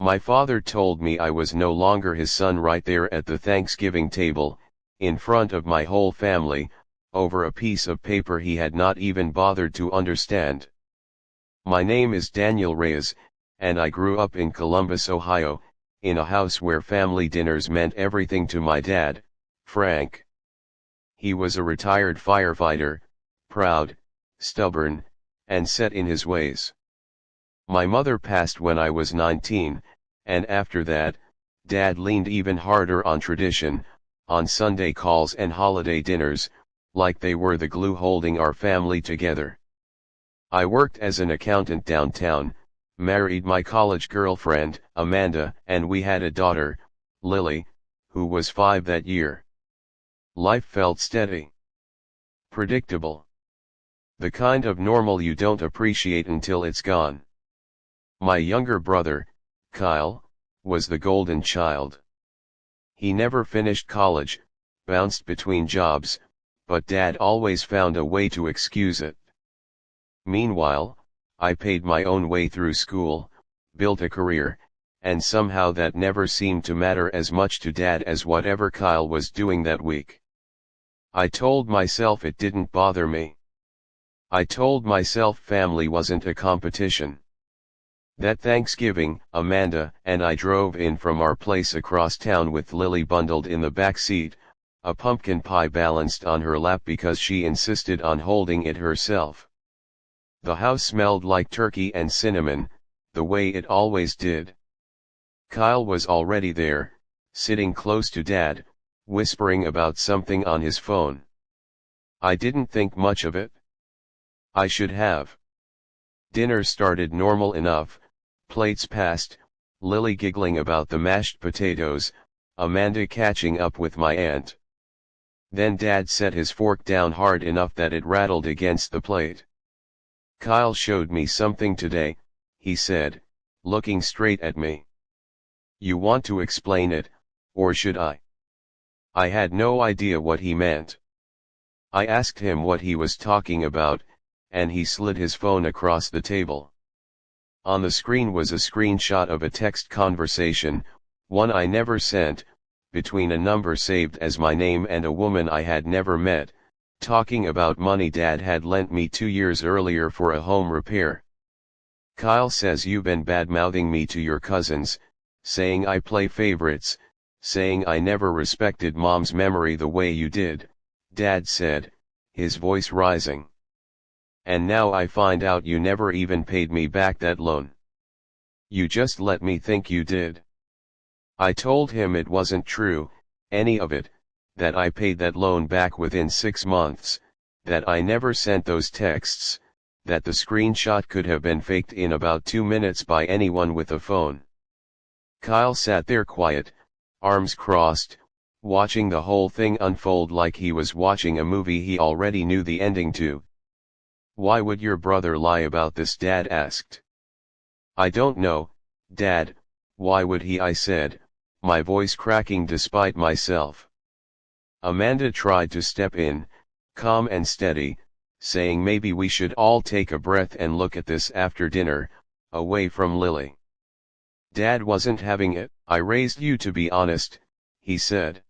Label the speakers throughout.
Speaker 1: My father told me I was no longer his son right there at the Thanksgiving table, in front of my whole family, over a piece of paper he had not even bothered to understand. My name is Daniel Reyes, and I grew up in Columbus, Ohio, in a house where family dinners meant everything to my dad, Frank. He was a retired firefighter, proud, stubborn, and set in his ways. My mother passed when I was 19, and after that, Dad leaned even harder on tradition, on Sunday calls and holiday dinners, like they were the glue holding our family together. I worked as an accountant downtown, married my college girlfriend, Amanda, and we had a daughter, Lily, who was 5 that year. Life felt steady. Predictable. The kind of normal you don't appreciate until it's gone. My younger brother, Kyle, was the golden child. He never finished college, bounced between jobs, but Dad always found a way to excuse it. Meanwhile, I paid my own way through school, built a career, and somehow that never seemed to matter as much to Dad as whatever Kyle was doing that week. I told myself it didn't bother me. I told myself family wasn't a competition. That Thanksgiving, Amanda and I drove in from our place across town with Lily bundled in the back seat, a pumpkin pie balanced on her lap because she insisted on holding it herself. The house smelled like turkey and cinnamon, the way it always did. Kyle was already there, sitting close to Dad, whispering about something on his phone. I didn't think much of it. I should have. Dinner started normal enough, plates passed, Lily giggling about the mashed potatoes, Amanda catching up with my aunt. Then Dad set his fork down hard enough that it rattled against the plate. Kyle showed me something today, he said, looking straight at me. You want to explain it, or should I? I had no idea what he meant. I asked him what he was talking about, and he slid his phone across the table. On the screen was a screenshot of a text conversation, one I never sent, between a number saved as my name and a woman I had never met, talking about money Dad had lent me 2 years earlier for a home repair. Kyle says you've been bad-mouthing me to your cousins, saying I play favorites, saying I never respected Mom's memory the way you did, Dad said, his voice rising. And now I find out you never even paid me back that loan. You just let me think you did. I told him it wasn't true, any of it, that I paid that loan back within 6 months, that I never sent those texts, that the screenshot could have been faked in about 2 minutes by anyone with a phone. Kyle sat there quiet, arms crossed, watching the whole thing unfold like he was watching a movie he already knew the ending to. Why would your brother lie about this? Dad asked. I don't know, Dad, why would he? I said, my voice cracking despite myself. Amanda tried to step in, calm and steady, saying maybe we should all take a breath and look at this after dinner, away from Lily. Dad wasn't having it. I raised you to be honest, he said.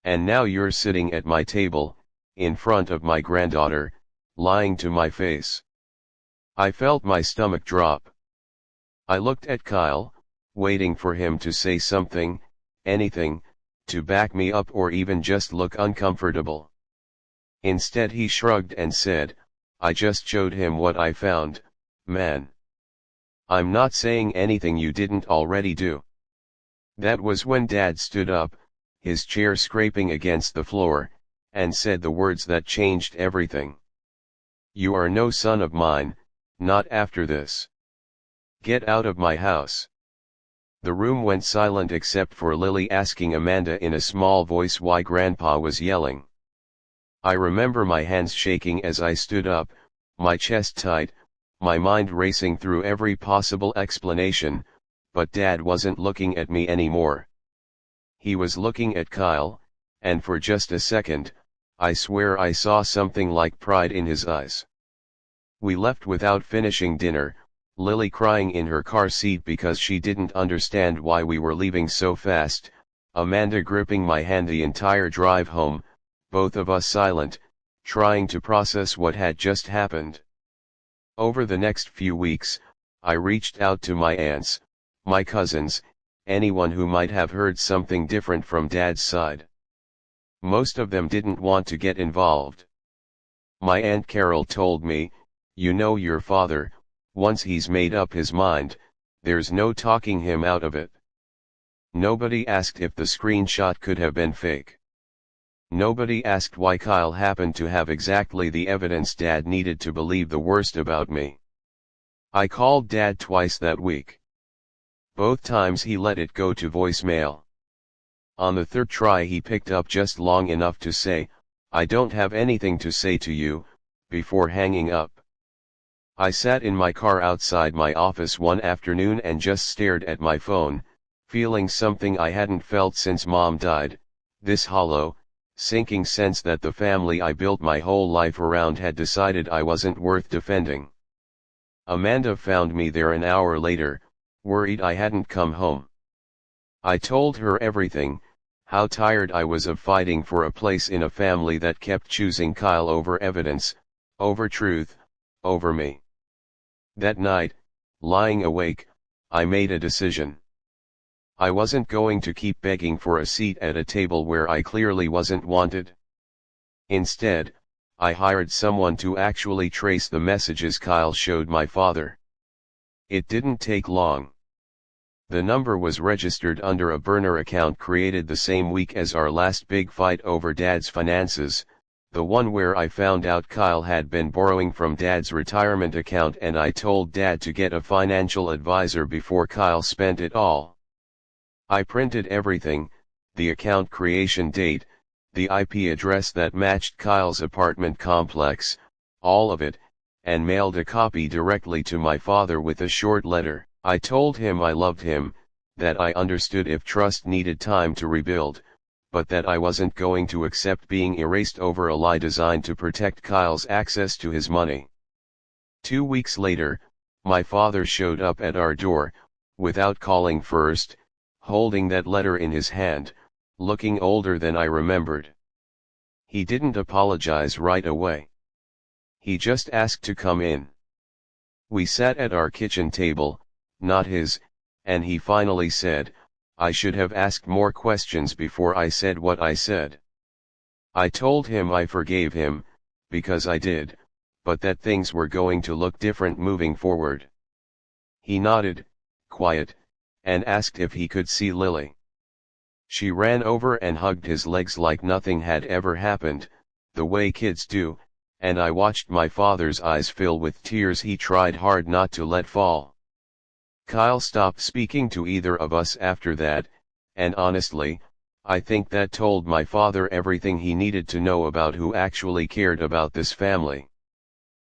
Speaker 1: And now you're sitting at my table, in front of my granddaughter, lying to my face. I felt my stomach drop. I looked at Kyle, waiting for him to say something, anything, to back me up or even just look uncomfortable. Instead he shrugged and said, I just showed him what I found, man. I'm not saying anything you didn't already do. That was when Dad stood up, his chair scraping against the floor, and said the words that changed everything. You are no son of mine, not after this. Get out of my house. The room went silent except for Lily asking Amanda in a small voice why Grandpa was yelling. I remember my hands shaking as I stood up, my chest tight, my mind racing through every possible explanation, but Dad wasn't looking at me anymore. He was looking at Kyle, and for just a second, I swear I saw something like pride in his eyes. We left without finishing dinner, Lily crying in her car seat because she didn't understand why we were leaving so fast, Amanda gripping my hand the entire drive home, both of us silent, trying to process what had just happened. Over the next few weeks, I reached out to my aunts, my cousins, anyone who might have heard something different from Dad's side. Most of them didn't want to get involved. My Aunt Carol told me, "You know your father, once he's made up his mind, there's no talking him out of it." Nobody asked if the screenshot could have been fake. Nobody asked why Kyle happened to have exactly the evidence Dad needed to believe the worst about me. I called Dad twice that week. Both times he let it go to voicemail. On the third try he picked up just long enough to say, "I don't have anything to say to you," before hanging up. I sat in my car outside my office one afternoon and just stared at my phone, feeling something I hadn't felt since Mom died, this hollow, sinking sense that the family I built my whole life around had decided I wasn't worth defending. Amanda found me there an hour later, worried I hadn't come home. I told her everything, how tired I was of fighting for a place in a family that kept choosing Kyle over evidence, over truth, over me. That night, lying awake, I made a decision. I wasn't going to keep begging for a seat at a table where I clearly wasn't wanted. Instead, I hired someone to actually trace the messages Kyle showed my father. It didn't take long. The number was registered under a burner account created the same week as our last big fight over Dad's finances, the one where I found out Kyle had been borrowing from Dad's retirement account and I told Dad to get a financial advisor before Kyle spent it all. I printed everything, the account creation date, the IP address that matched Kyle's apartment complex, all of it, and mailed a copy directly to my father with a short letter. I told him I loved him, that I understood if trust needed time to rebuild, but that I wasn't going to accept being erased over a lie designed to protect Kyle's access to his money. 2 weeks later, my father showed up at our door, without calling first, holding that letter in his hand, looking older than I remembered. He didn't apologize right away. He just asked to come in. We sat at our kitchen table, not his, and he finally said, "I should have asked more questions before I said what I said." I told him I forgave him, because I did, but that things were going to look different moving forward. He nodded, quiet, and asked if he could see Lily. She ran over and hugged his legs like nothing had ever happened, the way kids do, and I watched my father's eyes fill with tears he tried hard not to let fall. Kyle stopped speaking to either of us after that, and honestly, I think that told my father everything he needed to know about who actually cared about this family.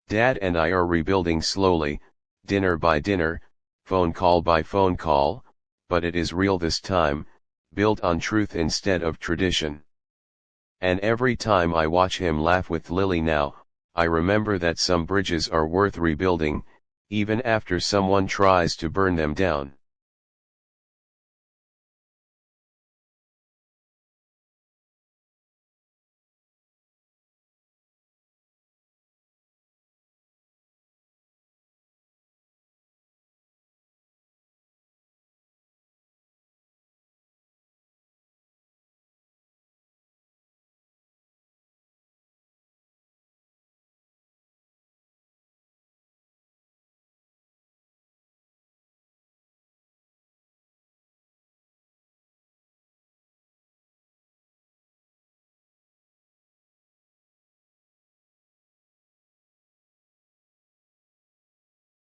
Speaker 1: Dad and I are rebuilding slowly, dinner by dinner, phone call by phone call, but it is real this time, built on truth instead of tradition. And every time I watch him laugh with Lily now, I remember that some bridges are worth rebuilding, even after someone tries to burn them down.